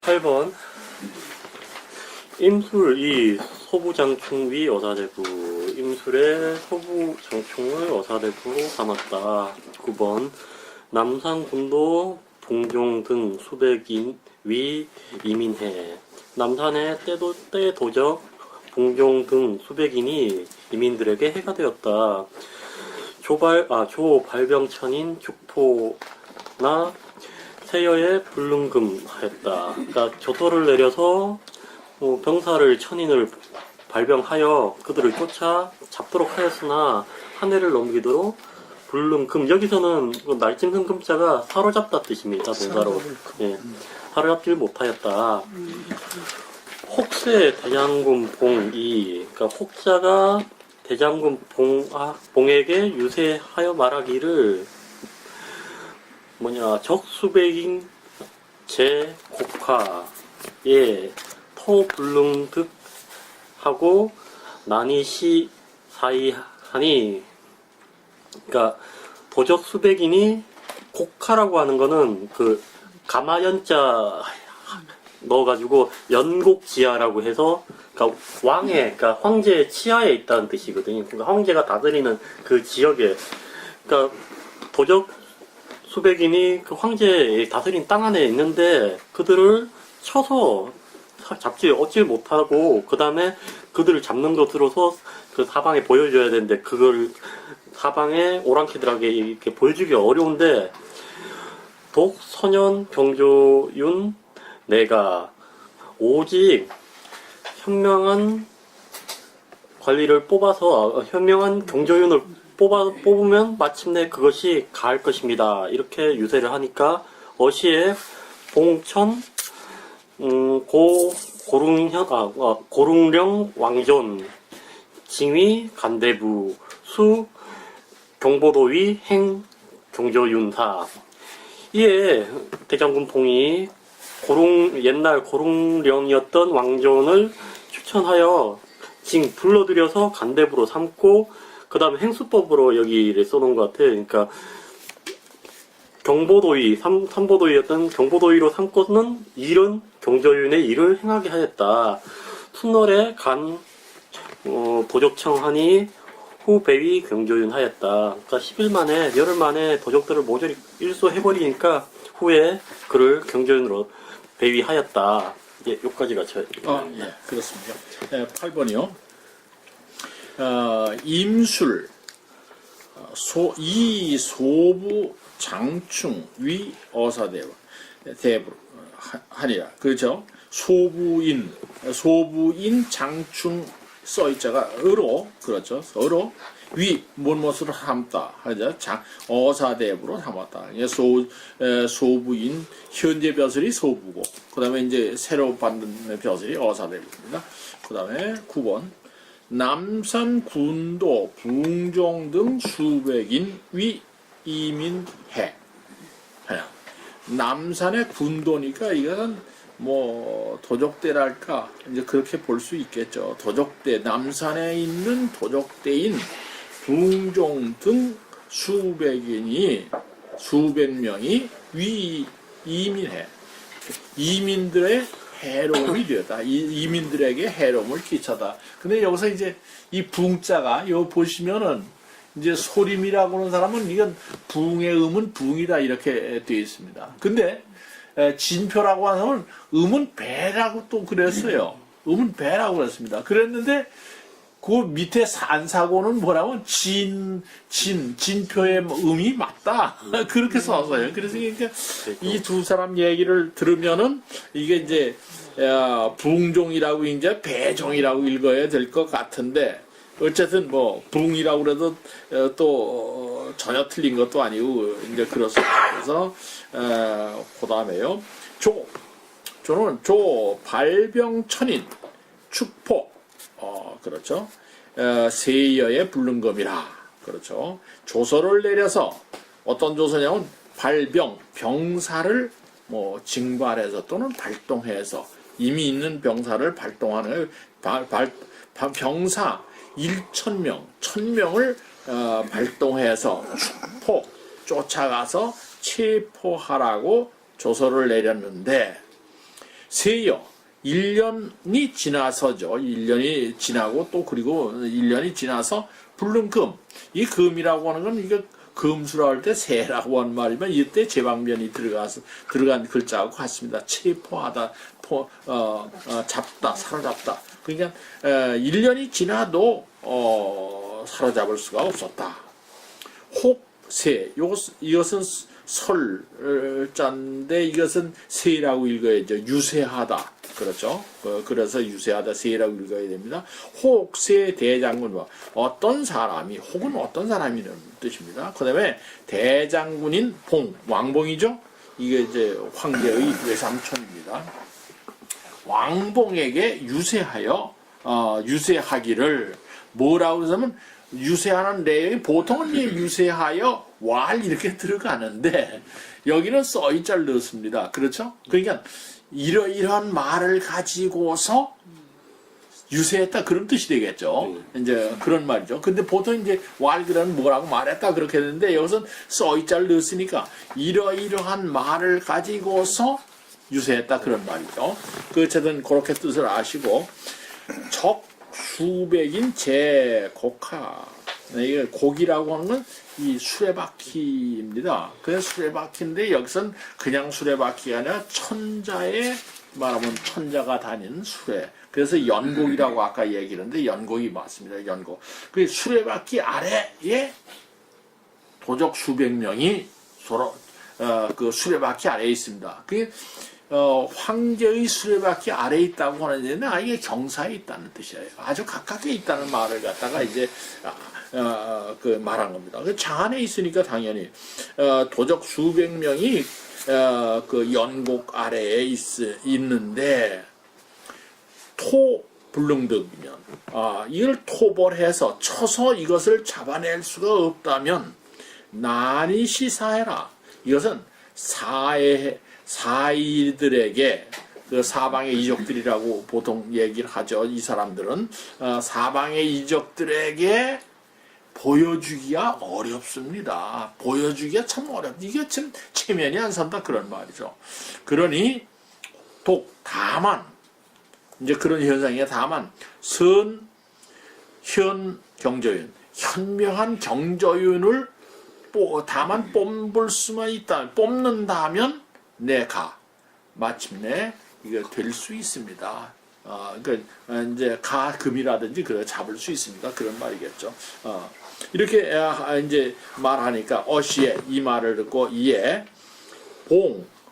8번 임술 이 소부장충위 어사대부 임술의 소부장충을 어사대부로 삼았다. 9번 남산군도 봉종 등 수백인 위 이민해 남산의 때도적 봉종 등 수백인이 이민들에게 해가 되었다. 조발병천인 축포나 세여에 불능금하였다. 그러니까 조서를 내려서 병사를 천인을 발병하여 그들을 쫓아 잡도록 하였으나 한 해를 넘기도록 불능금, 여기서는 날짐승 금자가 사로잡다 뜻입니다. 동사로. 예, 사로잡지를 못하였다. 혹세 대장군 봉이, 그러니까 혹자가 대장군 봉에게 유세하여 말하기를 적수백인 제곡화에 토불능득하고 난이시 사이하니, 그러니까 도적 수백인이 곡화라고 하는 거는 그 가마연자 넣어가지고 연곡지하라고 해서, 그러니까 그러니까 황제의 치하에 있다는 뜻이거든요. 그러니까 황제가 다스리는 그 지역에, 그러니까 도적 수백인이 그 황제의 다스린 땅 안에 있는데 그들을 쳐서 얻지 못하고, 그 다음에 그들을 잡는 것으로서 그 사방에 보여줘야 되는데 그걸 사방에 오랑캐들에게 이렇게 보여주기 어려운데, 독선현 경조윤 내가 오직 현명한 관리를 뽑아서 현명한 경조윤을 뽑으면 마침내 그것이 가할 것입니다. 이렇게 유세를 하니까 어시에 봉천 고릉령 왕존 징위 간대부 수 경보도위 행 경조윤사, 이에 대장군 봉이 옛날 고릉령이었던 왕존을 추천하여 불러들여서 간대부로 삼고, 그 다음에 행수법으로 여기를 써놓은 것 같아요. 그러니까 경보도위, 삼보도위였던 경보도위로 삼고는 일은 경조윤의 일을 행하게 하였다. 훗날에 간 도적청하니 후배위 경조윤 하였다. 그러니까 10일 만에, 열흘 만에 도적들을 모조리 일소해버리니까 후에 그를 경조윤으로 배위하였다. 예, 여기까지가 예, 그렇습니다. 8번이요. 임술 이 소부 장충 위 어사대부 하니라. 그렇죠? 소부인 장충 써있자가 어로, 그렇죠? 어로 위 무엇으로 삼다 하죠. 어사대부로 삼았다. 소부인 현재 벼슬이 소부고, 그 다음에 이제 새로 받는 벼슬이 어사대부입니다. 그 다음에 9번 남산 군도 붕종 등 수백인 위 이민해. 남산의 군도니까 이것은 도적대랄까 이제 그렇게 볼 수 있겠죠. 도적대, 남산에 있는 도적대인 붕종 등 수백 명이 위 이민해. 이민들의 해로움이 되었다. 이민들에게 해로움을 끼쳤다. 근데 여기서 이제 이 붕자가 요 보시면은 이제 소림이라고 하는 사람은 이건 붕의 음은 붕이다 이렇게 되어 있습니다. 근데 진표라고 하는 사람은 음은 배라고 또 그랬어요. 음은 배라고 그랬습니다. 그랬는데 그 밑에 산사고는 뭐라고 진표의 음이 맞다. 그렇게 썼어요. 그래서 그러니까 이 두 사람 얘기를 들으면은 이게 이제 붕종이라고 이제 배종이라고 읽어야 될 것 같은데, 어쨌든 붕이라고 그래도 또 전혀 틀린 것도 아니고 이제 그렇습니다. 그래서 그 다음에요. 조는 발병천인 축포, 그렇죠. 세여의 불능검이라. 그렇죠. 조서를 내려서 어떤 조서냐면 병사를 징발해서 또는 발동해서, 이미 있는 병사를 발동하는 병사 1000명을 발동해서 쫓아가서 체포하라고 조서를 내렸는데, 세여 1년이 지나서죠. 1년이 지나고 또 그리고 1년이 지나서 불른 금. 이 금이라고 하는 건 이게 금수라 할 때 세라고 하는 말이면 이때 제방변이 들어간 글자하고 같습니다. 체포하다, 잡다, 사로잡다. 그러니까 1년이 지나도 사로잡을 수가 없었다. 혹세, 이것은 설자인데 이것은 세라고 읽어야죠. 유세하다. 그렇죠. 그래서 유세하다 세라고 읽어야 됩니다. 혹세 대장군, 어떤 사람이, 혹은 어떤 사람이라는 뜻입니다. 그 다음에 대장군인 봉, 왕봉이죠. 이게 이제 황제의 외삼촌입니다. 왕봉에게 유세하기를 뭐라고 하면 유세하는 내용이 보통은 유세하여 왈 이렇게 들어가는데 여기는 써이자를 넣습니다. 그렇죠? 그러니까 이러이러한 말을 가지고서 유세했다 그런 뜻이 되겠죠. 이제 그런 말이죠. 근데 보통 이제 왈그라는 뭐라고 말했다 그렇게 되는데 여기서는 써이자를 넣었으니까 이러이러한 말을 가지고서 유세했다 그런 말이죠. 어쨌든 그렇게 뜻을 아시고 적 수백인 제곡하. 이게 곡이라고 하는 건 이 수레바퀴입니다. 그래서 수레바퀴인데 여기선 그냥 수레바퀴가 아니라 천자에 말하면 천자가 다니는 수레. 그래서 연곡이라고 아까 얘기했는데 연곡이 맞습니다. 연곡. 그 수레바퀴 아래에 도적 수백 명이 서로 그 수레바퀴 아래에 있습니다. 그게 황제의 수레바퀴 아래에 있다고 하는 데는 이게 경사에 있다는 뜻이에요. 아주 가깝게 있다는 말을 갖다가 이제 그 말한 겁니다. 장안에 있으니까 당연히 도적 수백 명이 그 연곡 아래에 있는데 토불능득이면 이걸 토벌해서 쳐서 이것을 잡아낼 수가 없다면 난이 시사해라. 이것은 사이들에게 그 사방의 이적들이라고 보통 얘기를 하죠. 이 사람들은 사방의 이적들에게 보여주기가 어렵습니다. 보여주기가 참 이게 참 체면이 안 산다 그런 말이죠. 그러니 다만 이제 그런 현상이야. 다만 현 경조윤 현명한 경조윤을 다만 뽑을 수만 있다. 뽑는다면 내가 마침내 이게 될 수 있습니다. 그러니까 이제 가금이라든지 그걸 잡을 수 있습니다. 그런 말이겠죠. 이렇게 이제 말하니까 어시에 이 말을 듣고 이에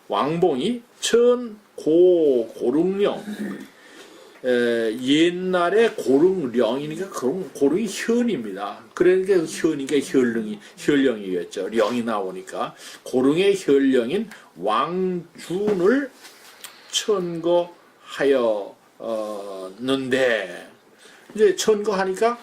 왕봉이 고릉령 옛날에 고릉령이니까 고릉이 현입니다. 그러니까 현이니까 현령이겠죠. 령이 나오니까 고릉의 현령인 왕준을 천거하였는데 이제 천거하니까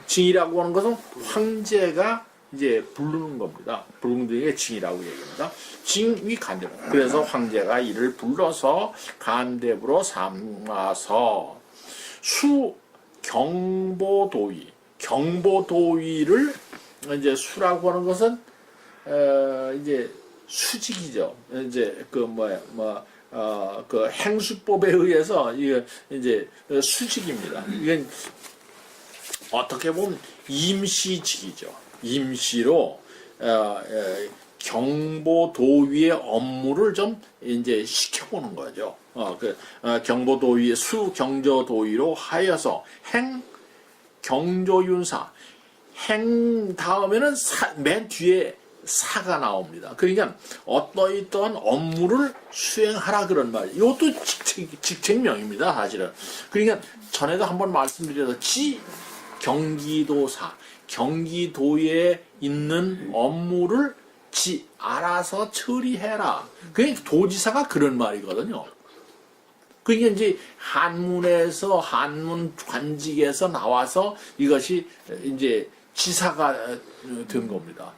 징이라고 하는 것은 황제가 이제 부르는 겁니다. 부릉등의 징이라고 얘기합니다. 징이 간대로. 그래서 황제가 이를 불러서 간대부로 삼아서 경보도위를 이제 수라고 하는 것은 이제 수직이죠. 이제 그 그 행수법에 의해서 이게 이제 수직입니다. 이건 어떻게 보면 임시직이죠. 임시로 경보도위의 업무를 좀 이제 시켜보는 거죠. 경보도위 수경조도위로 하여서 경조윤사 다음에는 맨 뒤에 사가 나옵니다. 그러니까 어떠한 업무를 수행하라 그런 말. 이것도 직책명입니다, 사실은. 그러니까 전에도 한번 말씀드려서 경기도사, 경기도에 있는 업무를 알아서 처리해라. 그러니까 도지사가 그런 말이거든요. 그러니까 이제 한문 관직에서 나와서 이것이 이제 지사가 된 겁니다.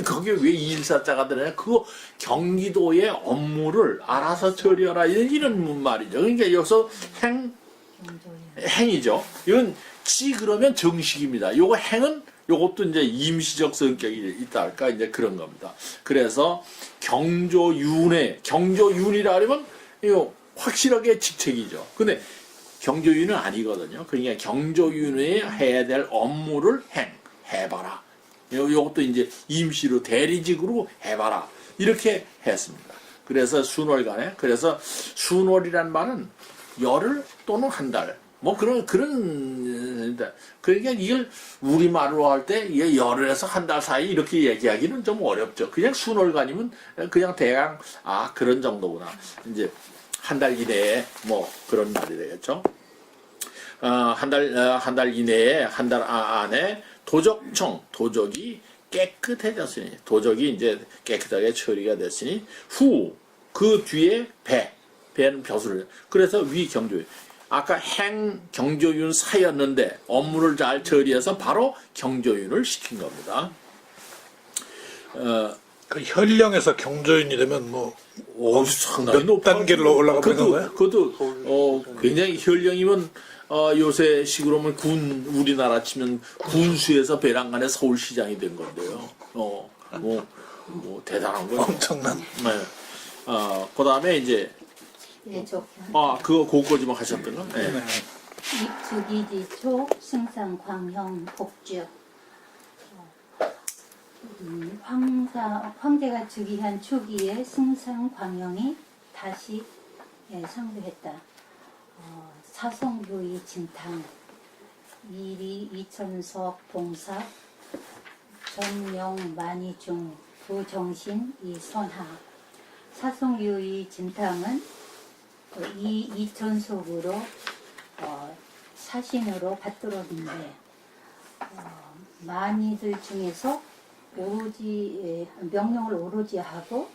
거기에 왜 일사자가 들어냐? 그거 경기도의 업무를 알아서 처리하라 이런 말이죠. 그러니까 여기서 행이죠. 이건 그러면 정식입니다. 요거 행은 요것도 이제 임시적 성격이 있다 할까 이제 그런 겁니다. 그래서 경조윤이라 하면 확실하게 직책이죠. 근데 경조윤은 아니거든요. 그러니까 경조윤이 해야 될 업무를 해봐라. 이것도 이제 임시로 대리직으로 해봐라. 이렇게 했습니다. 그래서 순월간에, 그래서 순월이란 말은 열흘 또는 한 달. 뭐 그러니까 이걸 우리말로 할 때 이게 열흘에서 한 달 사이 이렇게 얘기하기는 좀 어렵죠. 그냥 순월간이면 그냥 대강 그런 정도구나. 이제 한 달 이내에 뭐 그런 말이 되겠죠. 한 달 이내에, 한 달 안에 도적이 깨끗해졌으니, 도적이 이제 깨끗하게 처리가 됐으니, 그 뒤에 배는 벼슬을, 그래서 경조윤. 아까 경조윤 사였는데 업무를 잘 처리해서 바로 경조윤을 시킨 겁니다. 그 현령에서 경조윤이 되면 상당히 몇 단계를 올라가는 건가요? 그것도 굉장히 현령이면 요새 식으로 하면 우리나라 치면 군수에서 배란간에 서울시장이 된 건데요. 뭐 대단한 거죠. 엄청난. 네. 그 다음에 이제 그거까지만 하셨던 거. 네. 입주기지초 승상광형 복주. 황제가 즉위한 초기에 승상광형이 다시 상주했다. 사성교의 진탕, 이리 이천석 봉사, 전명 만이중 부정신 이선하. 사성교의 진탕은 이천석으로 사신으로 받들었는데 많이들 중에서 오로지 명령을 오로지 하고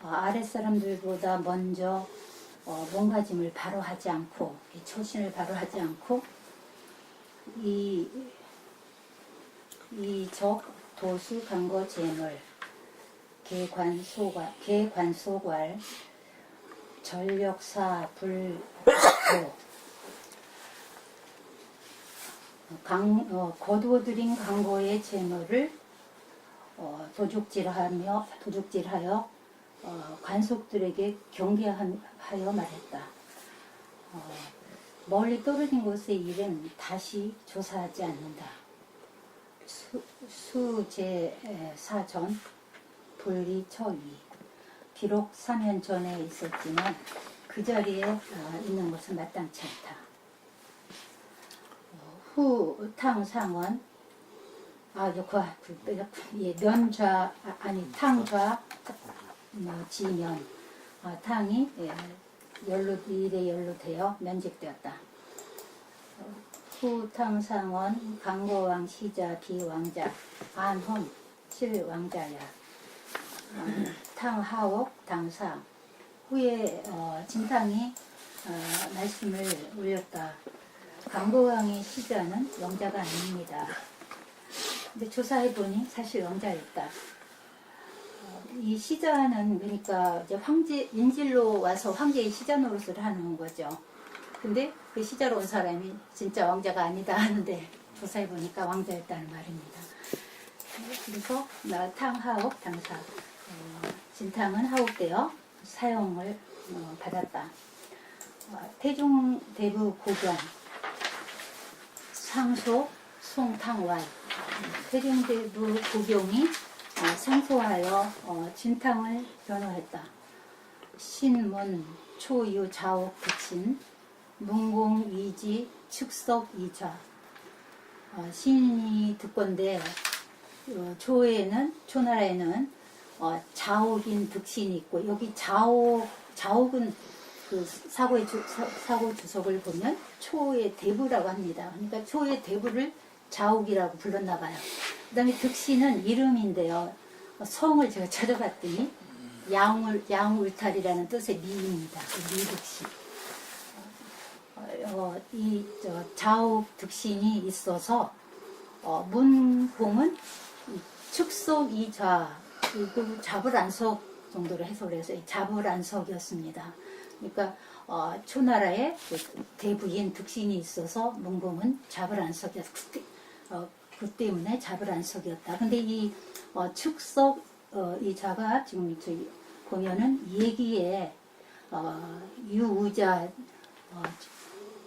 아랫사람들보다 먼저 몸가짐을 바로 하지 않고 처신을 바로 하지 않고 이적 도수 간거 재물 개관소괄 전력사 불도 거두어들인 강고의 재물을 도둑질하여 관속들에게 경계하여 말했다. 멀리 떨어진 곳의 일은 다시 조사하지 않는다. 수제사전 분리처위. 비록 사면 전에 있었지만 그 자리에 있는 것은 마땅치 않다. 후탕상원 탕좌 지면 탕이 일에 연루되어 면직되었다. 후탕상원 강거왕 시자 비왕자 안홈 실왕자야. 탕하옥 당상 후에 진탕이 말씀을 올렸다. 강거왕의 시자는 왕자가 아닙니다. 근데 조사해보니 사실 왕자였다. 이 시자는 그러니까 이제 황제 인질로 와서 황제의 시자 노릇을 하는 거죠. 근데 그 시자로 온 사람이 진짜 왕자가 아니다 하는데 조사해보니까 왕자였다는 말입니다. 그래서 탕하옥 당사 진탕은 하옥되어 사용을 받았다. 태종대부 고경 상소 송탕왈. 태종대부 고경이 상소하여 진탕을 변호했다. 신문 초유 자옥 부친 문공 위지 축석 이좌. 신이 듣건데 초나라에는 자옥인 득신이 있고, 여기 자옥은 그 사고 주석을 보면 초의 대부라고 합니다. 그러니까 초의 대부를 자옥이라고 불렀나 봐요. 그 다음에 득신은 이름인데요. 성을 제가 찾아봤더니 양울탈이라는 뜻의 미입니다. 미득신. 자옥 득신이 있어서 문공은 축석이좌, 그 자불안석 정도로 해석을 해서 자불안석이었습니다. 그러니까 초나라에 대부인 득신이 있어서 문공은 자불안석이었다. 그 때문에 자불안석이었다. 근데 이 축석 이좌가 지금 저희 보면은 얘기에 유우자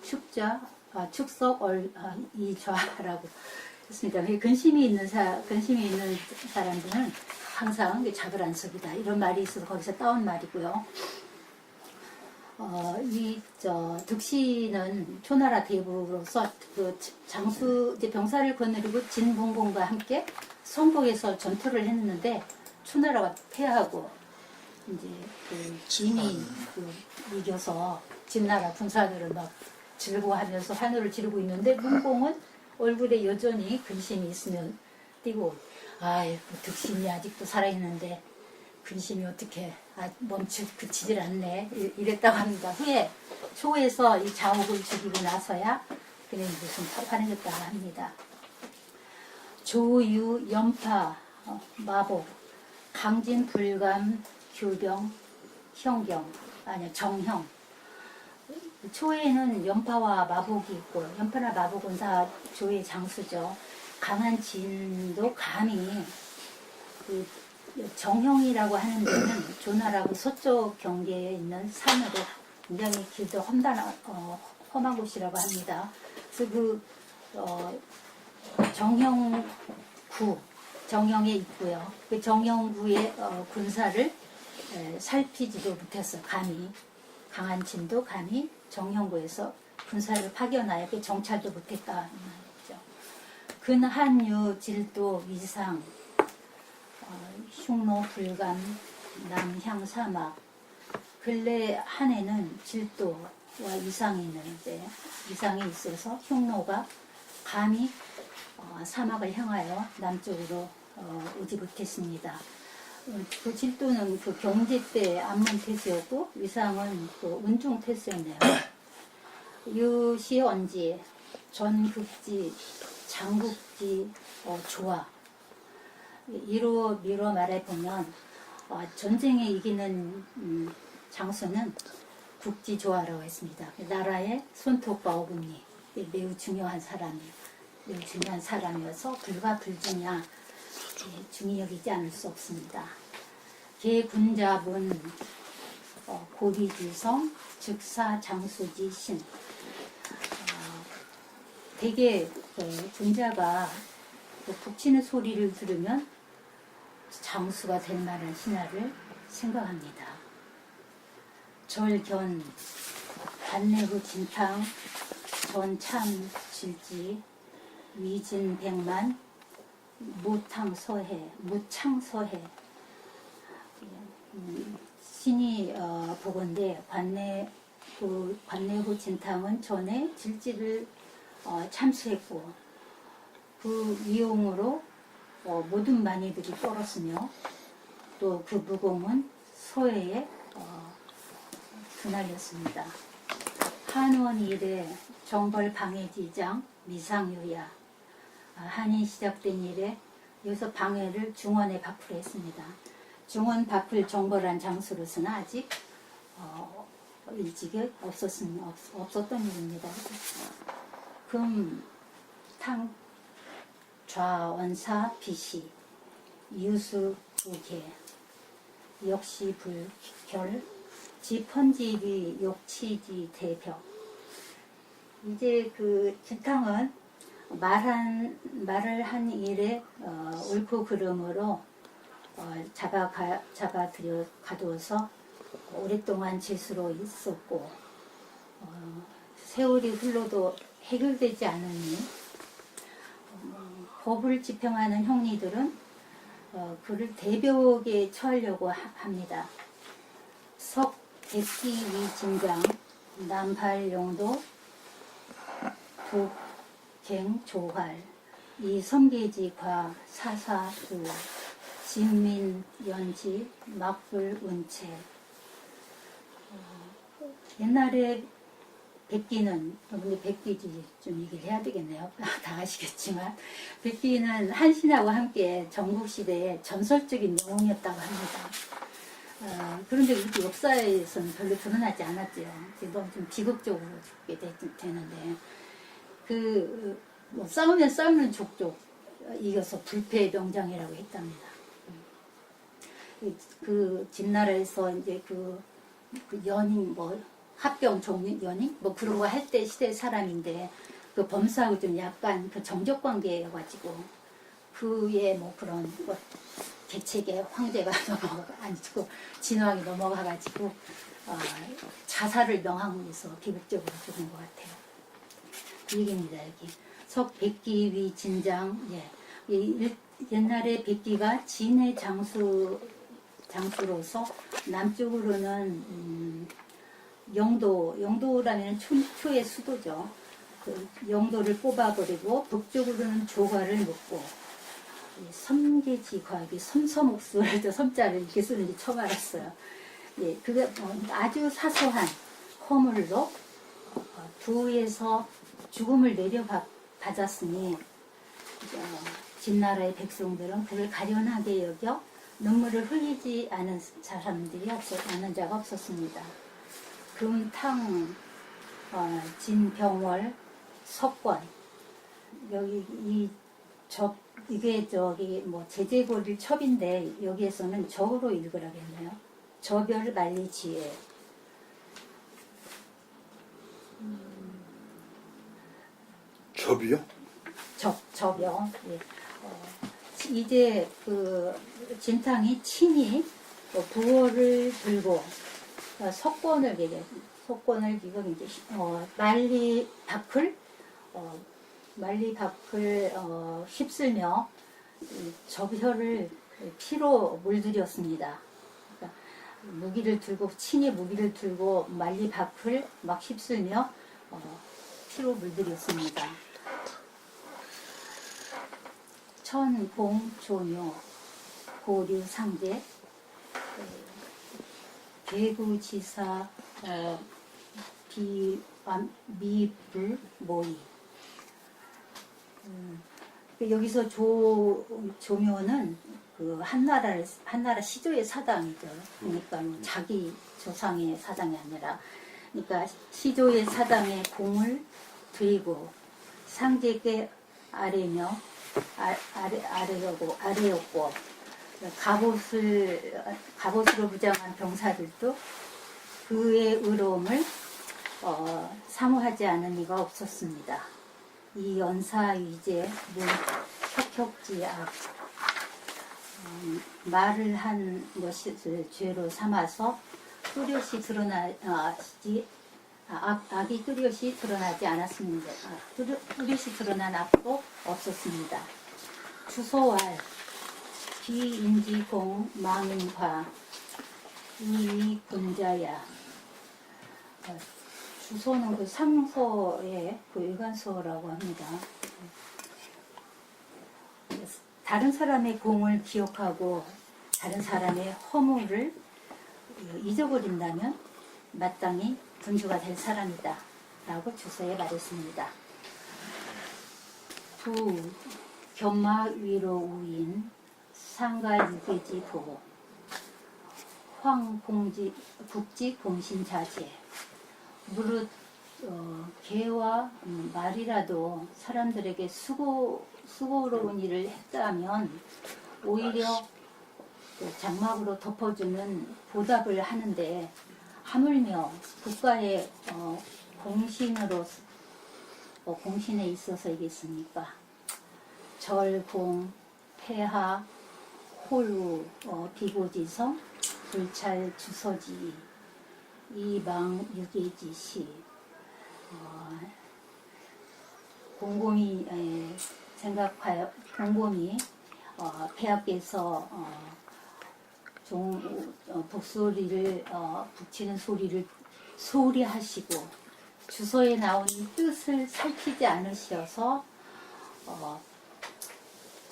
축자 축석 이좌라고 했습니다. 근심이 있는 사람들은 항상 자불안석이다 이런 말이 있어서 거기서 따온 말이고요. 득시는 초나라 대부로서 그 장수 이제 병사를 거느리고 진봉공과 함께 성북에서 전투를 했는데 초나라가 패하고 이제 이미 이겨서 진나라 군사들을 막 즐거워하면서 환호를 지르고 있는데 문공은 얼굴에 여전히 근심이 있으면 띄고 득신이 아직도 살아있는데 근심이 어떻게 그치질 않네 이랬다고 합니다. 후에 초에서 이 자옥을 죽이고 나서야 그냥 무슨 화내겠다고 합니다. 조유, 연파, 마복, 강진, 불감, 규병, 정형. 초에는 연파와 마복이 있고 연파나 마복은 다 조의 장수죠. 강한 진도 감히 정형이라고 하는 데는 조나라고 서쪽 경계에 있는 산으로 굉장히 길도 험한 곳이라고 합니다. 그래서 정형에 있고요. 그 정형구의 군사를 살피지도 못했어. 감히 강한 진도 감히 정형구에서 군사를 파견하여 정찰도 못했다 말이죠. 근한유 질도 위상 흉노 불감 남향 사막 근래 한 해는 질도와 이상이 있어서 흉노가 감히 사막을 향하여 남쪽으로 오지 못했습니다. 그 질도는 그 경제 때 암문 태세였고 위상은 그 운중 태세였네요. 유시언지 전국지 장국지 조화 이로 미뤄 말해보면 전쟁에 이기는 장수는 국지조화라고 했습니다. 나라의 손톱과 어금니 매우 중요한 사람이어서 불가불중야 중히 여기지 않을 수 없습니다. 개군잡은 고비지성 즉사 장수지 신 대개 군자가 북치는 소리를 들으면 장수가 될 만한 신하를 생각합니다. 절견, 반내후 진탕, 전참 질지, 위진백만, 무창서해 신이 보건대 관내후 진탕은 전에 질지를 참수했고 그 위용으로 모든 만이들이 떨었으며 또 그 무공은 소해에 그날렸습니다. 한원 이래 정벌 방해지장 미상유야 한이 시작된 이래 여기서 방해를 중원에 박풀 했습니다. 중원 박풀 정벌한 장수로서는 아직 일찍이 없었던 일입니다. 금, 탕, 좌원사, 비시, 유수, 부계, 역시 불결, 지펀지기, 욕치지, 대벽. 이제 그 진탕은 말을 한 일에 옳고 그름으로 가두어서 오랫동안 질수로 있었고 세월이 흘러도 해결되지 않으니 법을 집행하는 형리들은 그를 대벽에 처하려고 합니다. 석, 백기, 위진장, 남팔용도, 독,갱, 조활, 이 성계지, 과, 사사, 두, 진민, 연지, 막불, 은채. 옛날에 백기는, 근데 백기지 좀 얘기를 해야 되겠네요. 다 아시겠지만. 백기는 한신하고 함께 전국시대의 전설적인 영웅이었다고 합니다. 그런데 우리 역사에서는 별로 드러나지 않았죠. 너무 좀 비극적으로 죽게 되는데. 싸우면 싸우는 족족 이겨서 불패 명장이라고 했답니다. 그 진나라에서 이제 그 그 연임 뭐 합병 종립 연임 뭐 그런 거 할 때 시대 사람인데 그 범사하고 좀 약간 그 정적 관계여가지고 그의 뭐 그런 뭐 계책의 황제가 넘어가지고 진왕이 넘어가가지고 자살을 명하고 해서 비극적으로 죽은 것 같아요. 그 얘기입니다. 여기 석백기 위 진장. 예. 옛날에 백기가 진의 장수로서 남쪽으로는 영도라면 초의 수도죠. 그 영도를 뽑아버리고 북쪽으로는 조과를 묶고 섬계지과 섬섬옥수를 섬자를 이렇게 쓰는지 처음 알았어요. 예, 그게 아주 사소한 허물로 두에서 죽음을 내려받았으니 진나라의 백성들은 그를 가련하게 여겨 눈물을 흘리지 않은 사람들이 않은 자가 없었습니다. 금탕, 진병월, 석권 여기 이게 저기 뭐 제재고릴 첩인데 여기에서는 적으로 읽으라겠네요. 저별 만리지혜. 접이요? 접요. 예. 이제 그 진탕이 친히 부호를 들고 석권을 지금 이제 만리박을 휩쓸며 접혀를 피로 물들였습니다. 그러니까 친히 무기를 들고 만리박을 막 휩쓸며 피로 물들였습니다. 천공조묘 고류상제 개구지사 미불모이. 여기서 조묘는 그 한나라 시조의 사당이죠. 그러니까 자기 조상의 사당이 아니라, 그러니까 시조의 사당에 공을 드리고 상제께 아래였고 갑옷으로 무장한 병사들도 그의 의로움을 사모하지 않은 이가 없었습니다. 이 연사위제 혁혁지악 말을 한 것을 죄로 삼아서 뚜렷이 악이 뚜렷이 드러나지 않았습니다. 뚜렷이 드러난 악도 없었습니다. 주소왈 비인지공 망인화 이군자야. 주소는 그 상서의 그 일관서라고 합니다. 다른 사람의 공을 기억하고 다른 사람의 허물을 잊어버린다면 마땅히 군주가 될 사람이다 라고 주서에 말했습니다. 부 견마 위로 우인 상가 유괴지 보호 황공지 국지 공신 자제. 무릇 개와 말이라도 사람들에게 수고로운 일을 했다면 오히려 장막으로 덮어주는 보답을 하는데 하물며 국가의 공신에 있어서이겠습니까? 절공, 폐하, 홀우, 비고지성, 불찰 주서지, 이방 유계지시. 곰곰이 곰곰이 폐하께서 북소리를 북치는 소리를 소홀히 하시고 주서에 나온 뜻을 살피지 않으셔서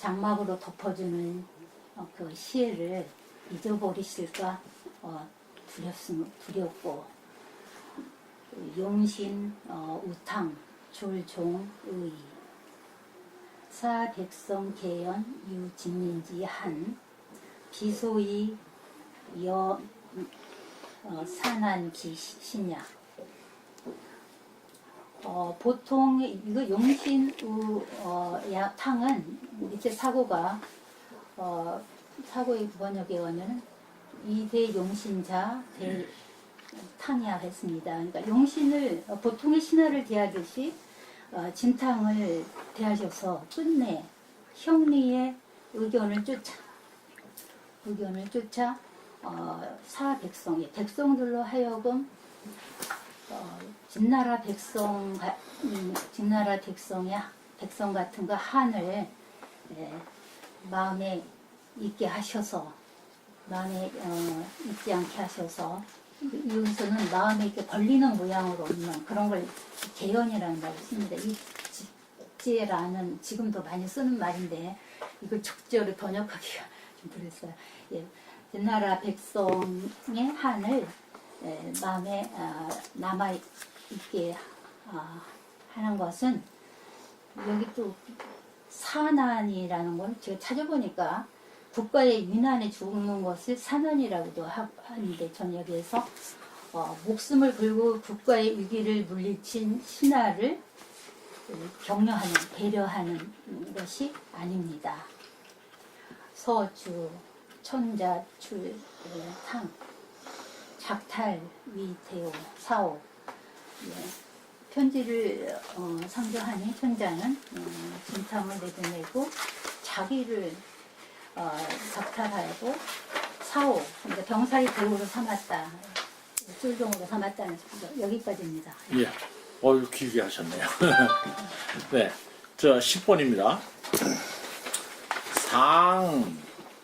장막으로 덮어주는 그 시혜를 잊어버리실까 두렵고 용신 우탕 졸종의 사 백성 개연 유진민지 한 비소이 산한기 신야. 보통 이거 용신우 탕은 밑에 사고의 번역에 오면 이대 용신자 탕야했습니다. 그러니까 용신을 보통의 신하를 대하듯이 진탕을 대하셔서 끝내 형리의 의견을 쫓아 사 백성이 백성들로 하여금 진나라 백성 같은 거 한을 마음에 있게 하셔서 있지 않게 하셔서 여기서는 마음에 이렇게 걸리는 모양으로 있는 그런 걸 개연이라는 말을 씁니다. 이 직제라는 지금도 많이 쓰는 말인데 이걸 적절히 번역하기가 좀 그랬어요. 예. 진나라 백성의 한을 마음에 남아 있게 하는 것은 여기 또 사난이라는 걸 제가 찾아보니까 국가의 위난에 죽는 것을 사난이라고도 하는데 전 여기에서 목숨을 걸고 국가의 위기를 물리친 신하를 격려하는 배려하는 것이 아닙니다. 서주 천자 출탕 작탈 위태오 사오 편지를 상조하니 천자는 진탕을 내보내고 자기를 작탈하고 사오 그러니까 병사의 대우로 삼았다 쫄종으로 삼았다는 소리죠. 여기까지입니다. 예. 길게 하셨네요. 네. 10번입니다. 상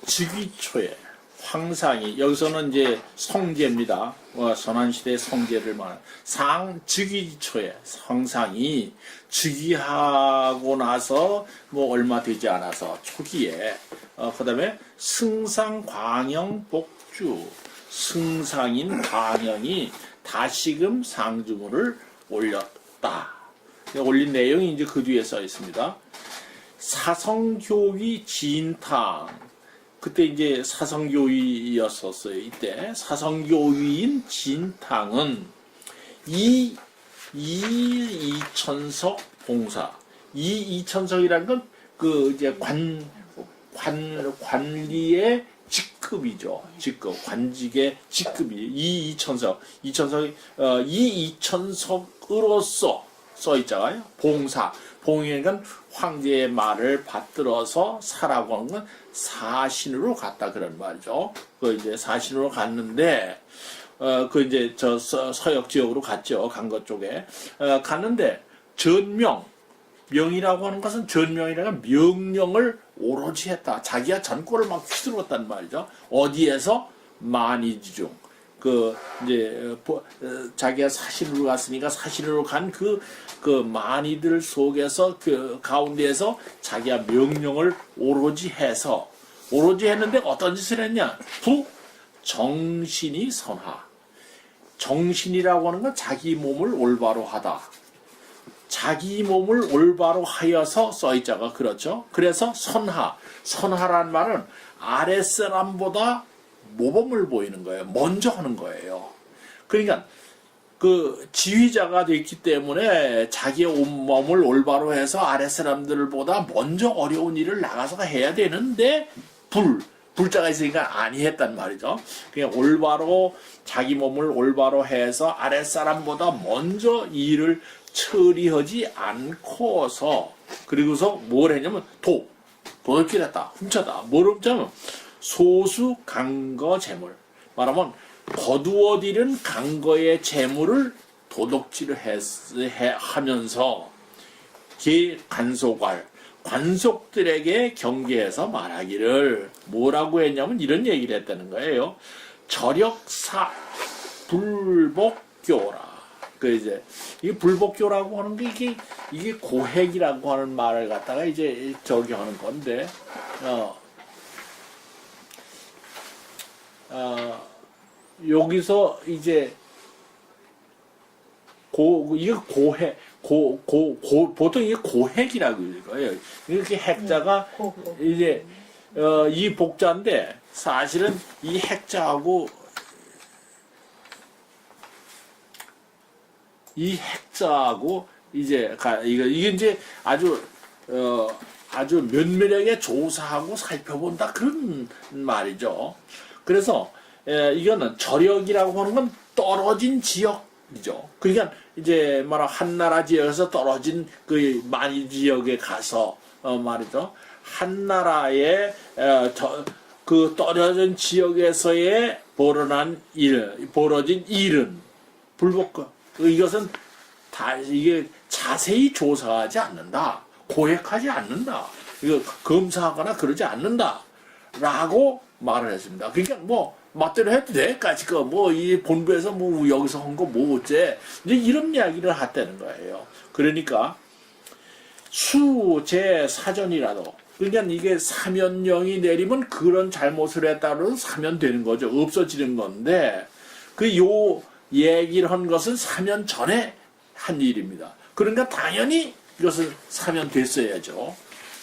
즉위초에 황상이 여기서는 이제 성제입니다. 선한시대 성제를 말하는 상 즉위초에 황상이 즉위하고 나서 뭐 얼마 되지 않아서 초기에 그 다음에 승상 광영 복주 승상인 광영이 다시금 상주문을 올렸다. 올린 내용이 이제 그 뒤에 써 있습니다. 사성교위 진탕 그때 이제 사성교위였었어요. 이때 사성교위인 진탕은 이천석 봉사 이천석이라는 건 그 이제 관리의 직급이죠. 직급 관직의 직급이 이천석이 이천석으로서 써 있잖아요. 봉이니까 황제의 말을 받들어서 사라고 하는 건 사신으로 갔다 그런 말이죠. 그 이제 사신으로 갔는데 그 이제 저 서역 지역으로 갔죠. 강거 쪽에 갔는데 명이라고 하는 것은 전명이라는 명령을 오로지 했다. 자기가 전권을 막 휘두르었단 말이죠. 어디에서 만이지중 그 이제 자기가 사신으로 갔으니까 사신으로 간 그 만이들 속에서 그 가운데에서 자기가 명령을 오로지 했는데 어떤 짓을 했냐? 정신이 선하. 정신이라고 하는 건 자기 몸을 올바로 하다. 자기 몸을 올바로 하여서 써있자가 그렇죠. 그래서 선하란 말은 아랫사람보다 모범을 보이는 거예요. 먼저 하는 거예요. 그러니까 그 지휘자가 됐기 때문에 자기의 온몸을 올바로 해서 아랫사람들보다 먼저 어려운 일을 나가서 해야 되는데 불자가 있으니까 아니 했단 말이죠. 그냥 올바로 자기 몸을 올바로 해서 아랫사람보다 먼저 일을 처리하지 않고서 그리고서 뭘 했냐면 도둑질했다, 훔쳤다. 뭘 훔쳤냐면 소수 강거 재물 말하면 거두어들인 강거의 재물을 도둑질을 하면서 관속들에게 경계해서 말하기를 뭐라고 했냐면 이런 얘기를 했다는 거예요. 절역사 불복교라. 그 이제 이 불복교라고 하는 게 이게 고핵이라고 하는 말을 갖다가 이제 적용하는 건데 여기서 이제 이게 보통 이게 고핵이라고 그래요. 이렇게 핵자가 이제 이 복자인데 사실은 이 핵자하고 이제 이게 이제 아주 면밀하게 조사하고 살펴본다 그런 말이죠. 그래서 이거는 절역이라고 하는 건 떨어진 지역이죠. 그러니까 이제 말하 한나라 지역에서 떨어진 그 많이 지역에 가서 말이죠. 한나라의 그 떨어진 지역에서의 벌어진 일은 불법과 이것은 다 이게 자세히 조사하지 않는다. 고액하지 않는다. 이거 검사하거나 그러지 않는다라고 말을 했습니다. 그러니까 뭐 멋대로 해도 돼. 까짓 거 뭐 이 본부에서 뭐 여기서 한 거 뭐 어째 이제 이런 이야기를 했다는 거예요. 그러니까 수제 사전이라도 그러니까 이게 사면령이 내리면 그런 잘못을 했다고 사면되는 거죠. 없어지는 건데 그 요 얘기를 한 것은 사면 전에 한 일입니다. 그러니까 당연히 이것은 사면됐어야죠.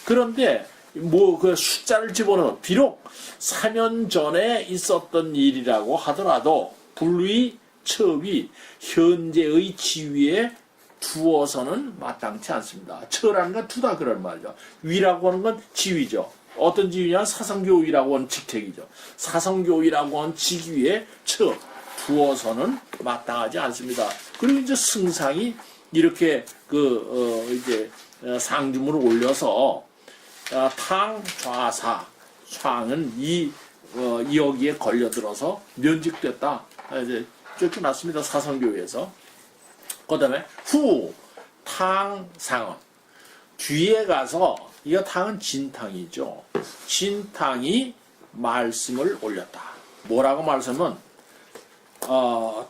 그런데 뭐 그 숫자를 집어넣어 비록 사면 전에 있었던 일이라고 하더라도 불위, 처위, 현재의 지위에 두어서는 마땅치 않습니다. 처라는 건 두다 그런 말이죠. 위라고 하는 건 지위죠. 어떤 지위냐? 사성교위라고 하는 직책이죠. 사성교위라고 하는 직위에 처 두어서는 마땅하지 않습니다. 그리고 이제 승상이 이렇게 이제 상주문을 올려서 탕, 좌사, 상은 여기에 걸려들어서 면직됐다. 이제 쫓겨났습니다. 사성교회에서. 그 다음에 후, 탕, 상은. 뒤에 가서, 이거 탕은 진탕이죠. 진탕이 말씀을 올렸다. 뭐라고 말씀은,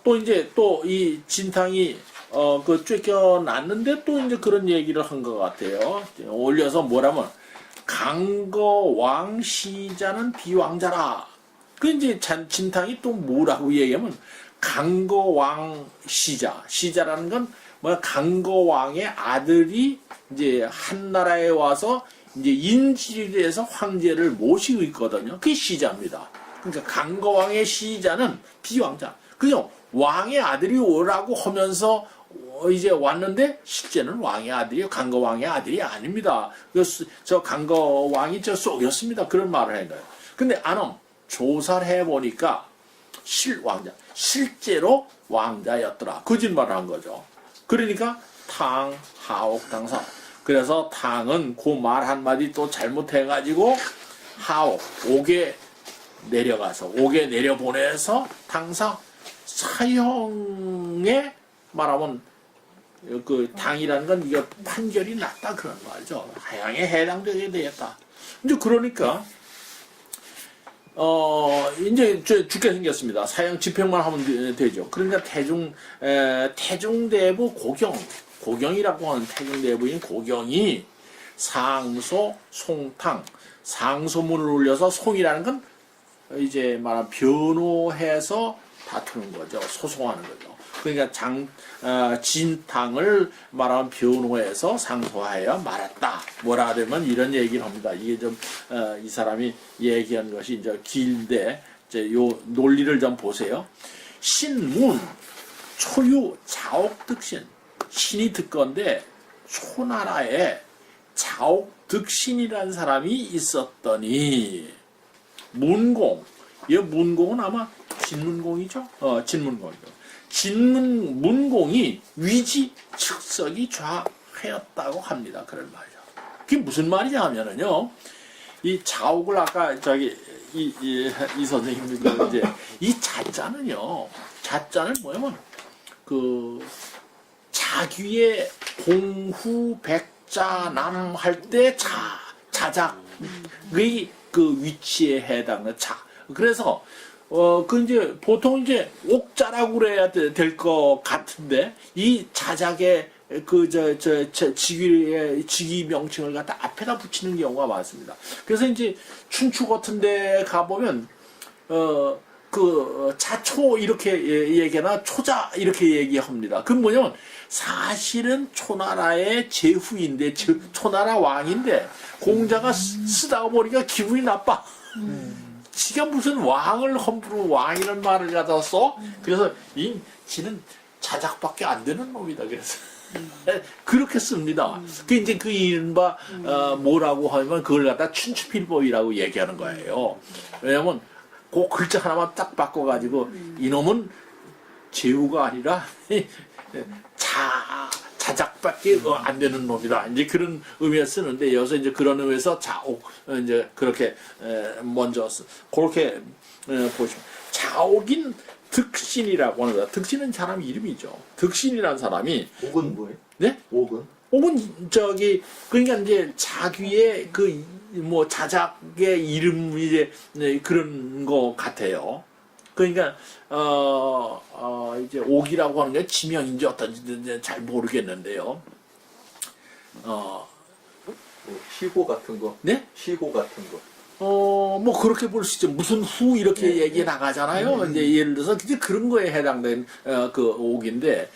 또 이제 또 이 진탕이 쫓겨났는데 또 이제 그런 얘기를 한 것 같아요. 올려서 뭐라면, 강거왕 시자는 비왕자라. 그 이제 진탕이 또 뭐라고 얘기하면 강거왕 시자라는 건 뭐야 강거왕의 아들이 이제 한나라에 와서 이제 인질이 돼서 황제를 모시고 있거든요. 그게 시자입니다. 그러니까 강거왕의 시자는 비왕자. 그냥 왕의 아들이 오라고 하면서 이제 왔는데 실제는 왕의 아들이요. 강거왕의 아들이 아닙니다. 저 강거왕이 저 쏘였습니다. 그런 말을 한 거예요. 근데 안엄 조사를 해보니까 실제로 왕자였더라. 거짓말을 한 거죠. 그러니까 탕, 하옥, 당사. 그래서 탕은 그 말 한마디 또 잘못해가지고 하옥, 옥에 내려보내서 당사 사형에 말하면 그 당이라는 건 이거 판결이 났다 그런 말이죠. 하향에 해당되게 되었다. 이제 그러니까 이제 죽게 생겼습니다. 사형 집행만 하면 되죠. 그러니까 태중대부 고경이라고 하는 태중대부인 고경이 상소, 송탕, 상소문을 올려서 송이라는 건 이제 말하면 변호해서 다투는 거죠. 소송하는 거죠. 그러니까 진탕을 말하면 변호해서 상소하여 말았다. 뭐라 하면 이런 얘기를 합니다. 이게 좀 이 사람이 얘기한 것이 이제 길데 이제 요 논리를 좀 보세요. 신문 초유 자옥득신 신이 듣건데 초나라에 자옥득신이라는 사람이 있었더니 문공 이 문공은 아마 진문공이죠. 진문공이죠. 문공이 위지 측석이 좌하였다고 합니다. 그런 말이죠. 그게 무슨 말이냐 하면은요, 이 자옥을 아까 이 선생님이 이제 이 자자는요, 자자는 뭐냐면 자귀의 공후 백자남 할 때 자작의 그 위치에 해당하는 자. 그래서 이제 보통 이제 옥자라고 그래야 될 것 같은데 이 자작의 직위 명칭을 갖다 앞에다 붙이는 경우가 많습니다. 그래서 이제 춘추 같은데 가보면 자초 이렇게 얘기하나 초자 이렇게 얘기합니다. 그건 뭐냐면 사실은 초나라의 제후인데 초나라 왕인데 공자가 쓰다가 보니까 기분이 나빠. 지가 무슨 왕을 함부로 왕이라는 말을 갖다 써? 그래서 지는 자작밖에 안 되는 놈이다. 그래서 그렇게 씁니다. 그 이제 그 이른바 뭐라고 하면 그걸 갖다 춘추필법이라고 얘기하는 거예요. 왜냐면 그 글자 하나만 딱 바꿔가지고 이놈은 제후가 아니라 자작밖에 안 되는 놈이다. 이제 그런 의미에 쓰는데 여기서 이제 그런 의미에서 자옥 이제 그렇게 먼저 그렇게 보시면 자옥인 득신이라고 하는 거다. 득신은 사람 이름이죠. 득신이라는 사람이 옥은 뭐예요? 네? 옥은? 옥은 저기 그러니까 이제 자기의 그 뭐 자작의 이름 이제 그런 거 같아요. 그러니까 이제 옥이라고 하는 게 지명인지 어떤지 잘 모르겠는데요. 뭐 시호 같은 거? 네? 시호 같은 거. 뭐 그렇게 볼 수 있죠. 무슨 후 이렇게 얘기 나가잖아요. 이제 예를 들어서 이제 그런 거에 해당된 그 옥인데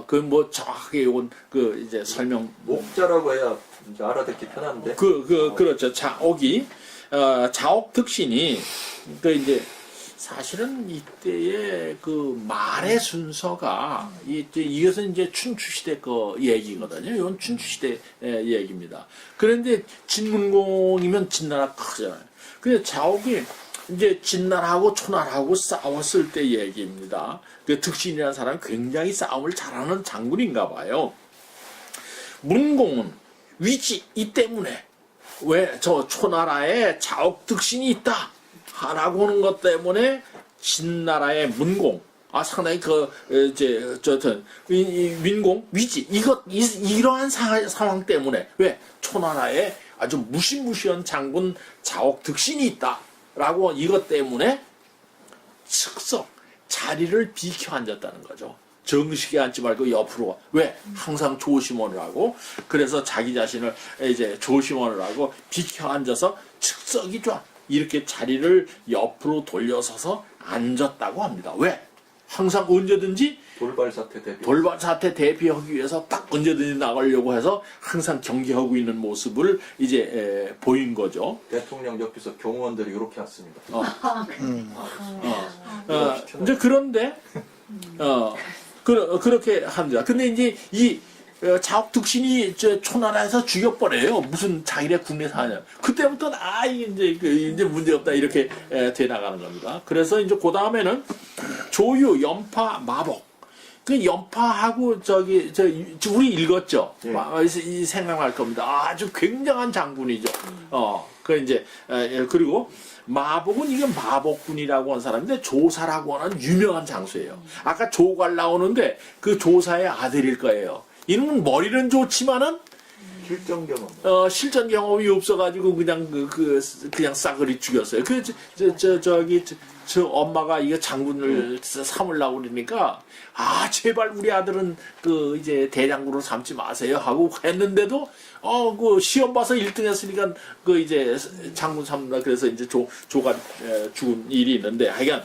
그 뭐 정확하게 요건 그 이제 설명 목자라고 해야 이제 알아듣기 편한데. 그렇죠. 자옥이 자옥 득신이 그 이제 사실은 이때의 그 말의 순서가 이것은 이제 춘추시대 거 얘기거든요. 이건 춘추시대 얘기입니다. 그런데 진문공이면 진나라 크잖아요. 근데 자옥이 이제 진나라하고 초나라하고 싸웠을 때 얘기입니다. 그 득신이라는 사람은 굉장히 싸움을 잘하는 장군인가 봐요. 문공은 위지 이 때문에 왜 저 초나라에 자옥 득신이 있다 하라고 하는 것 때문에 진나라의 문공 상당히 민공 위지 이러한 상황 때문에 왜 초나라에 아주 무시무시한 장군 자옥 득신이 있다라고 이것 때문에 즉석 자리를 비켜 앉았다는 거죠. 정식에 앉지 말고 옆으로. 왜? 항상 조심하느라고. 그래서 자기 자신을 이제 조심하느라고 비켜 앉아서 측석이 좋아. 이렇게 자리를 옆으로 돌려서서 앉았다고 합니다. 왜? 항상 언제든지 돌발 사태 대비하기 위해서 딱 언제든지 나가려고 해서 항상 경계하고 있는 모습을 이제 보인 거죠. 대통령 옆에서 경호원들이 이렇게 왔습니다. 이제 그런데 그렇게 합니다. 근데 이제 이 자옥 득신이 초나라에서 죽여버려요. 무슨 자기네 국내 사냐. 그때부터 이제 문제 없다 이렇게 돼 나가는 겁니다. 그래서 이제 그 다음에는 조유, 연파, 마복. 그 연파하고 우리 읽었죠. 이 생각날 겁니다. 아주 굉장한 장군이죠. 그 이제 그리고 마복은 이게 마복군이라고 하는 사람인데 조사라고 하는 유명한 장수예요. 아까 조갈 나오는데 그 조사의 아들일 거예요. 이놈은 머리는 좋지만은 실전 경험이 없어가지고 그냥 싸그리 죽였어요. 저 엄마가 이거 장군을 삼으려고 그러니까 제발 우리 아들은 이제 대장군으로 삼지 마세요 하고 했는데도 그 시험 봐서 1등 했으니까 이제 장군 삼는다 그래서 이제 조가 죽은 일이 있는데 하여간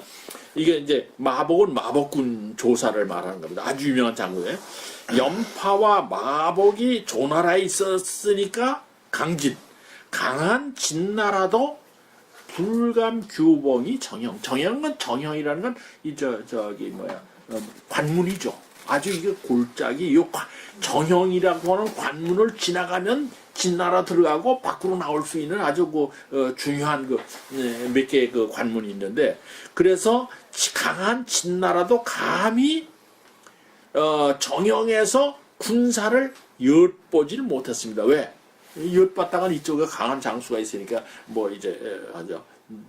이게 이제 마복은 마복군 조사를 말하는 겁니다. 아주 유명한 장군이에요. 연파와 마복이 조나라에 있었으니까 강한 진나라도 불감 규봉이 정형은 정형이라는 건 관문이죠. 아주 이게 골짜기 정형이라고 하는 관문을 지나가면 진나라 들어가고 밖으로 나올 수 있는 아주 중요한 몇 개의 관문이 있는데 그래서 강한 진나라도 감히 정형에서 군사를 엿보지를 못했습니다. 왜? 엿봤다간 이쪽에 강한 장수가 있으니까 하죠.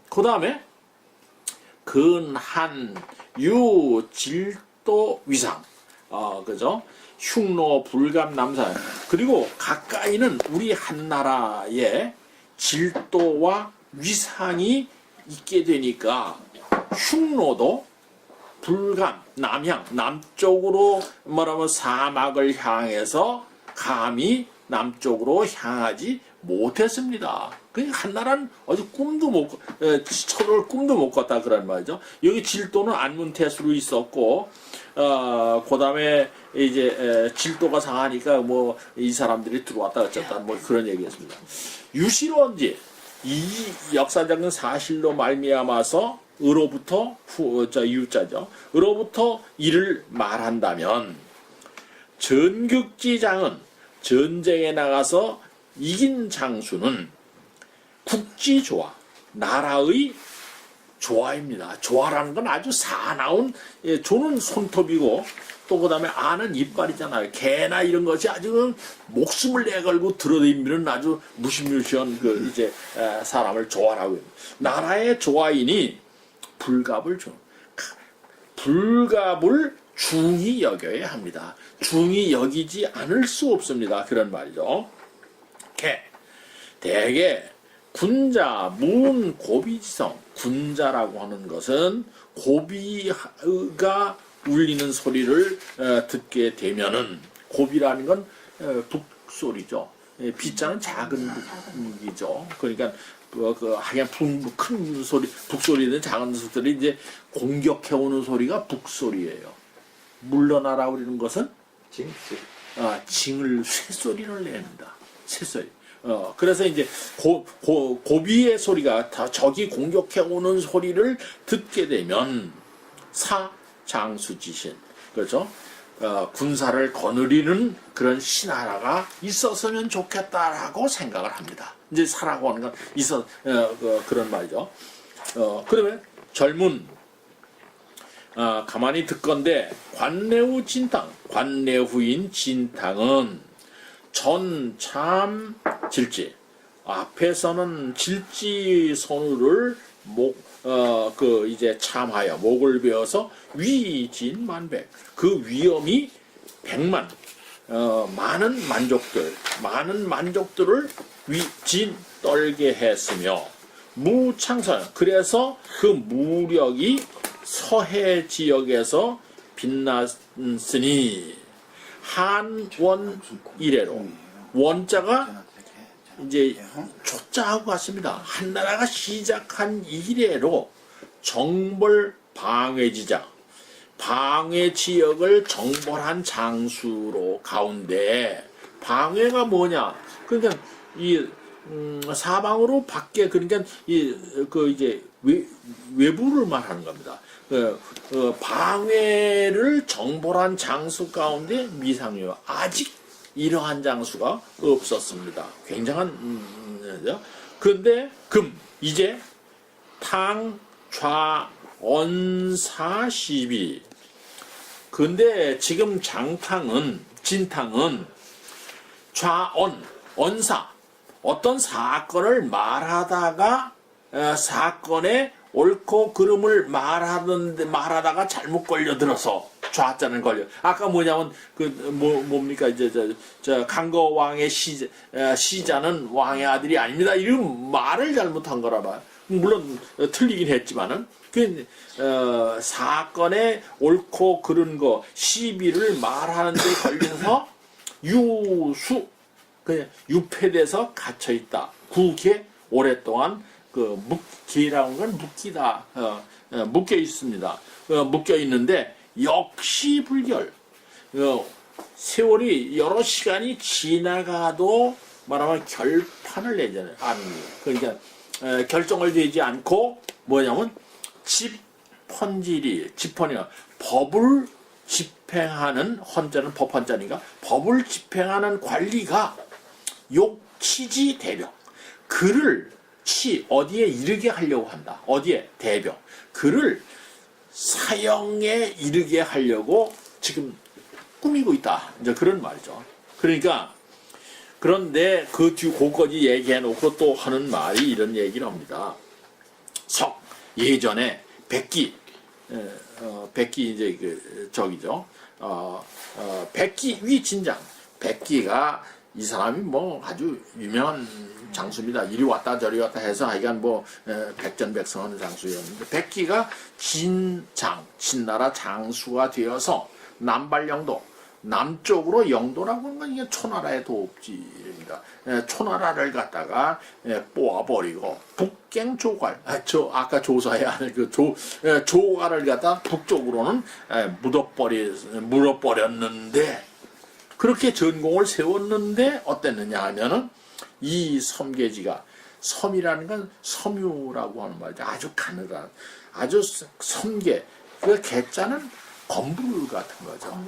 그 다음에 근한 유 질도 위상 그죠? 흉노 불감 남산 그리고 가까이는 우리 한나라의 질도와 위상이 있게 되니까 흉노도 불감 남향 남쪽으로 말하면 사막을 향해서 감히 남쪽으로 향하지 못했습니다. 그러니까 한나라는 어디 철을 꿈도 못 꿨다 그런 말이죠. 여기 질도는 안문태수로 있었고, 그 다음에 이제 질도가 상하니까 이 사람들이 들어왔다 어쨌다 그런 얘기였습니다. 유실원지 이 역사적인 사실로 말미암아서 으로부터 유자죠. 으로부터 이를 말한다면 전극지장은 전쟁에 나가서 이긴 장수는 국지조와 나라의 조화입니다. 조화라는 건 아주 사나운, 예, 조는 손톱이고 또 그다음에 아는 이빨이잖아요. 개나 이런 것이 아주 목숨을 내걸고 들어다니는 아주 무시무시한 그 이제 사람을 조화라고 합니다. 나라의 조화인이 불갑을 중히 여겨야 합니다. 중히 여기지 않을 수 없습니다. 그런 말이죠. 대개 군자, 문, 고비지성. 군자라고 하는 것은 고비가 울리는 소리를 듣게 되면은, 고비라는 건 북소리죠. 비자는 작은 북이죠. 그러니까 하여간 큰 소리, 북소리든 작은 소리들이 이제 공격해오는 소리가 북소리예요. 물러나라고 그러는 것은 징스. 징을 쇠소리를 냅니다. 쇠소리. 그래서 이제 고비의 소리가 다 적이 공격해오는 소리를 듣게 되면 사장수지신, 그렇죠? 군사를 거느리는 그런 신하라가 있었으면 좋겠다라고 생각을 합니다. 이제 사라고 하는 건 그런 말이죠. 그러면 젊은 가만히 듣건대 관내후 진탕, 관내후인 진탕은 전참 질지, 앞에서는 질지 선우를 이제 참하여 목을 베어서 위진 만백, 그 위엄이 100만, 많은 만족들을 위진 떨게 했으며, 무창선, 그래서 그 무력이 서해 지역에서 빛났으니, 한원 이래로, 원자가 이제 조자하고 같습니다. 한나라가 시작한 이래로 정벌 방해지자, 방해 지역을 정벌한 장수로 가운데, 방해가 뭐냐? 그러니까 이 사방으로 밖에, 그러니까 이제 외부를 말하는 겁니다. 방해를 정벌한 장수 가운데 미상이요. 아직 이러한 장수가 없었습니다. 굉장한 그런데 이제 탕, 좌, 언사, 시비. 근데 지금 진탕은 좌언, 언사, 어떤 사건을 말하다가 사건의 옳고 그름을 말하다가 잘못 걸려들어서 좌자는 걸려. 아까 뭐냐면 뭡니까 이제 저 강거왕의 시자는 왕의 아들이 아닙니다. 이런 말을 잘못한 거라 봐. 물론 틀리긴 했지만은 사건의 옳고 그른 거 시비를 말하는 데 걸려서 그냥 유폐돼서 갇혀 있다. 국에 오랫동안 묵기라는 건 묵기다. 묶여 있습니다. 묶여 있는데 역시 불결. 세월이 여러 시간이 지나가도 말하면 결판을 내잖아요. 그러니까 결정을 내지 않고 뭐냐면 집헌이야. 법을 집행하는, 헌자는 법헌자니까 법을 집행하는 관리가 욕치지 대병, 그를 어디에 이르게 하려고 한다. 어디에? 대병. 그를 사형에 이르게 하려고 지금 꾸미고 있다. 이제 그런 말이죠. 그러니까, 그런데 그 뒤 그거까지 얘기해놓고 또 하는 말이 이런 얘기를 합니다. 예전에 백기 이제 저기죠. 백기 위진장. 백기가 이 사람이 뭐 아주 유명한 장수입니다. 이리 왔다 저리 왔다 해서 하여간 백전백승하는 장수였는데, 백기가 진나라 장수가 되어서 남발영도, 남쪽으로 영도라고 하는 건 이게 초나라의 도읍지입니다. 초나라를 갖다가 뽑아버리고 북갱조갈, 아까 조사해야 할 조갈을 갖다 북쪽으로는 물어버렸는데, 그렇게 전공을 세웠는데 어땠느냐 하면은, 이 섬계지가, 섬이라는 건 섬유라고 하는 말이죠. 아주 가느다란, 아주 섬계. 그 개자는 건불 같은 거죠.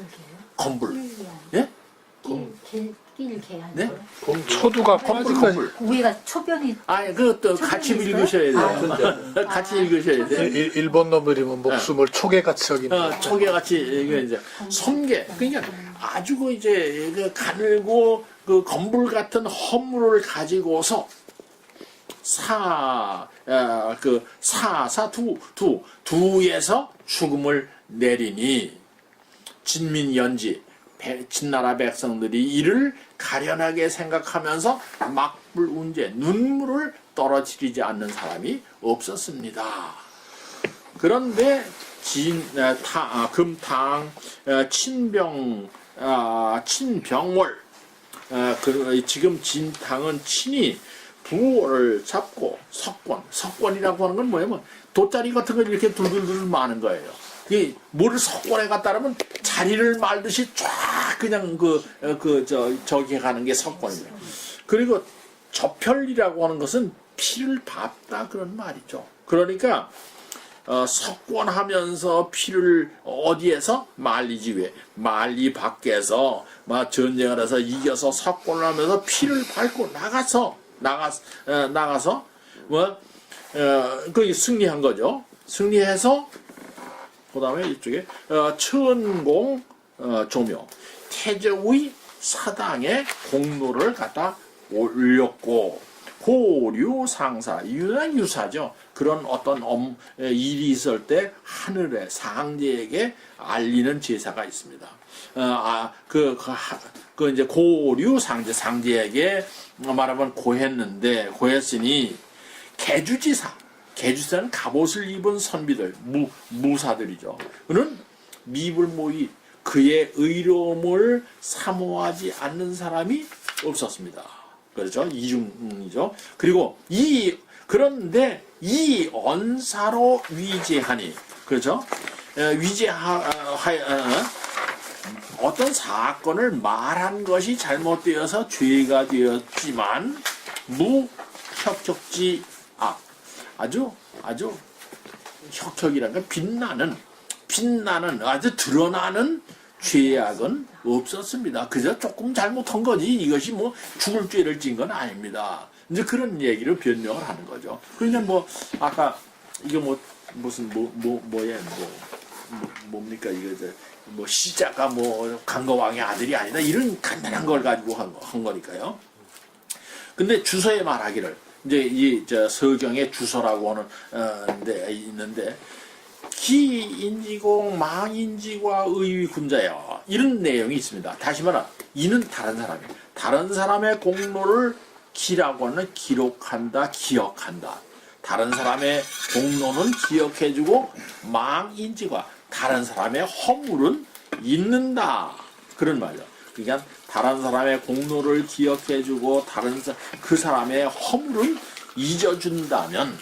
건불. 예? 길 개 아니고 네? 초두가 건불, 빠지까지 건불. 위가 초변이 아니, 그것도 같이 있어요? 읽으셔야 돼요. 근데 같이 읽으셔야 돼요. 일본 놈들이면 목숨을 초계같이 여깁니다. 초계같이, 이게 이제, 섬계. 그러니까 아주 그 이제, 그 가늘고, 그 건불 같은 허물을 가지고서, 두에서 죽음을 내리니, 진민연지, 진나라 백성들이 이를 가련하게 생각하면서 막불운제, 눈물을 떨어뜨리지 않는 사람이 없었습니다. 그런데 금당 친병월 지금 진당은 친이 부호를 잡고 석권이라고 하는 건 뭐냐면 돗자리 같은 걸 이렇게 둘둘둘 마는 거예요. 이 뭐를 석권에 갖다 놓으면 자리를 말듯이 쫙 그냥 저기 가는 게 석권입니다. 그리고 저편리라고 하는 것은 피를 밟다 그런 말이죠. 그러니까 석권하면서 피를 어디에서 말리지 왜 말리 밖에서 막 전쟁을 해서 이겨서 석권을 하면서 피를 밟고 나가서 그 승리한 거죠. 승리해서 그 다음에 이쪽에 천공 조묘 태조의 사당에 공로를 갖다 올렸고 고류상사 유사죠. 그런 어떤 일이 있을 때 하늘에 상제에게 알리는 제사가 있습니다. 이제 상제에게 말하면 고했으니 개주지사는 갑옷을 입은 선비들, 무사들이죠. 그는 미불모이 그의 의로움을 사모하지 않는 사람이 없었습니다. 그렇죠? 이중이죠. 그리고 그런데 이 언사로 위제하니, 그렇죠? 어떤 사건을 말한 것이 잘못되어서 죄가 되었지만 무혁혁지 아주 혁혁이라는 건 빛나는 아주 드러나는 죄악은 없었습니다. 그저 조금 잘못한 거지 이것이 뭐 죽을 죄를 진 건 아닙니다. 이제 그런 얘기를 변명을 하는 거죠. 그러니까 아까 이게 무슨 뭡니까 이거 시자가 강거왕의 아들이 아니다 이런 간단한 걸 가지고 한 거니까요. 근데 주서에 말하기를 이제 서경의 주서라고 하는 데 있는데 기인지공 망인지과 의군자여 이런 내용이 있습니다. 다시 말하면 이는 다른 사람의 공로를 기라고 하는 기록한다, 기억한다. 다른 사람의 공로는 기억해주고 망인지과 다른 사람의 허물은 잊는다. 그런 말이죠. 그러니까 다른 사람의 공로를 기억해주고 그 사람의 허물은 잊어준다면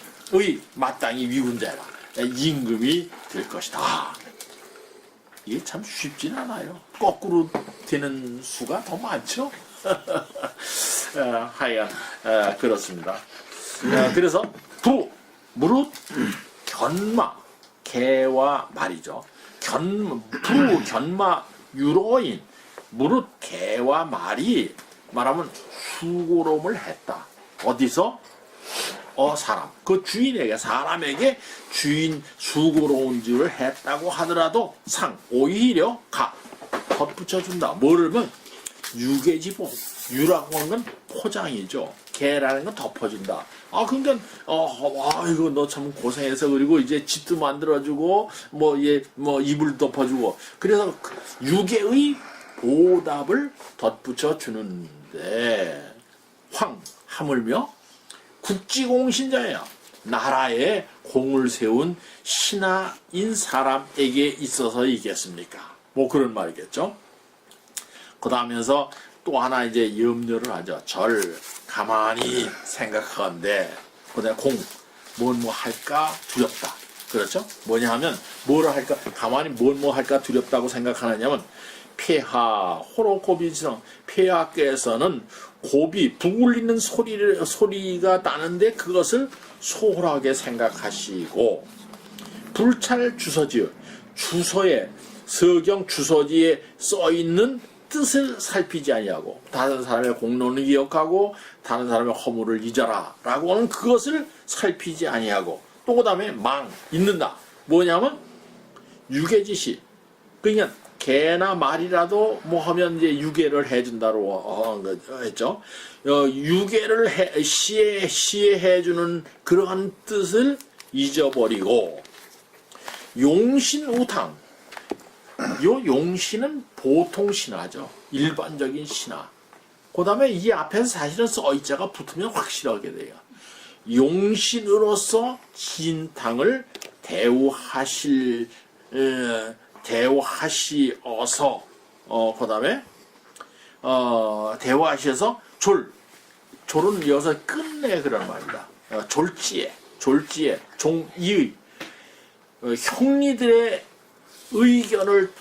마땅히 위군자라. 임금이 될 것이다. 이게 참 쉽진 않아요. 거꾸로 되는 수가 더 많죠. 하여간 그렇습니다. 그래서 무릇 견마 개와 말이죠. 견마 유로인 무릇 개와 말이 말하면 수고로움을 했다. 어디서? 사람. 그 사람에게 주인 수고로운 줄을 했다고 하더라도 오히려 덧붙여준다. 뭐냐면 유계지보. 유라고 하는 건 포장이죠. 개라는 건 덮어준다. 그러니까 이거 너 참 고생해서 그리고 이제 집도 만들어주고 이불 덮어주고 그래서 유계의 보답을 덧붙여 주는데 하물며 국지공신자야. 나라에 공을 세운 신하인 사람에게 있어서이겠습니까? 그런 말이겠죠. 그 다음에서 또 하나 이제 염려를 하죠. 가만히 생각하건대 그다음에 뭐 할까 두렵다. 그렇죠? 뭐냐 하면 뭐를 할까 가만히 뭐 할까 두렵다고 생각하느냐면 폐하 호로코비지성 폐하께서는 고비 북울리는 소리가 나는데 그것을 소홀하게 생각하시고 불찰 주서지요 주서에 서경 주서지에 써 있는 뜻을 살피지 아니하고 다른 사람의 공로는 기억하고 다른 사람의 허물을 잊어라라고 하는 그것을 살피지 아니하고 또 그다음에 망 잊는다. 뭐냐면 유괴지시. 그러니까 개나 말이라도 뭐 하면 이제 유괴를 해준다고 했죠. 유괴를 시해해주는 그러한 뜻을 잊어버리고 용신우탕. 요 용신은 보통 신화죠. 일반적인 신화. 그 다음에 이 앞에서 사실은 써있자가 붙으면 확실하게 돼요. 용신으로서 진탕을 대우하시어서 그 다음에 대우하셔서 졸은 여기서 끝내 그런 말이다. 졸지에 종이의 형리들의 의견을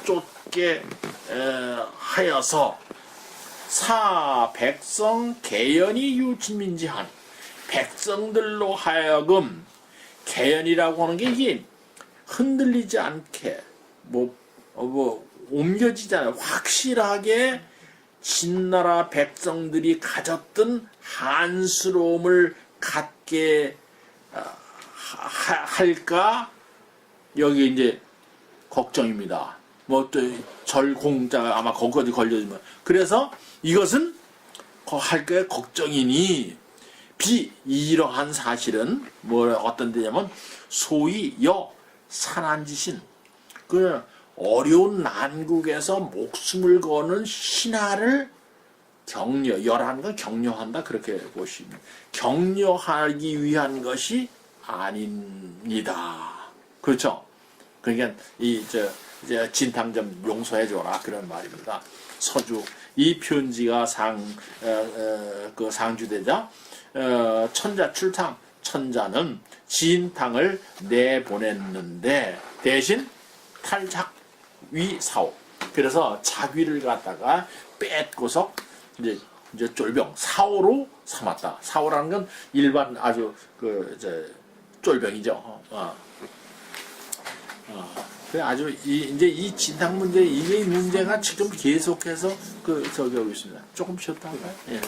쫓게 하여서 사 백성 개연이 유진민지한 백성들로 하여금 개연이라고 하는 게 이게 흔들리지 않게 옮겨지지 않아요. 확실하게 진나라 백성들이 가졌던 한스러움을 갖게 할까? 여기 이제 걱정입니다. 뭐 또 절공자가 아마 거기까지 걸려지면 그래서 이것은 할 게 걱정이니 이러한 사실은 뭐 어떤 데냐면 소위 산한지신 그 어려운 난국에서 목숨을 거는 신하를 열하는 건 격려한다 그렇게 보시면 격려하기 위한 것이 아닙니다. 그렇죠? 그러니까 이제 진탕 좀 용서해줘라 그런 말입니다. 서주 이 편지가 그 상주되자 천자 출탕 천자는 진탕을 내보냈는데 대신 탈작 위사오. 그래서 자귀를 갖다가 뺏고서 이제 쫄병 사오로 삼았다. 사오라는 건 일반 아주 쫄병이죠. 그래 아주 이제 이 진탕 문제 이게 문제가 지금 계속해서 저기 하고 있습니다. 조금 쉬었다 할까요? 예.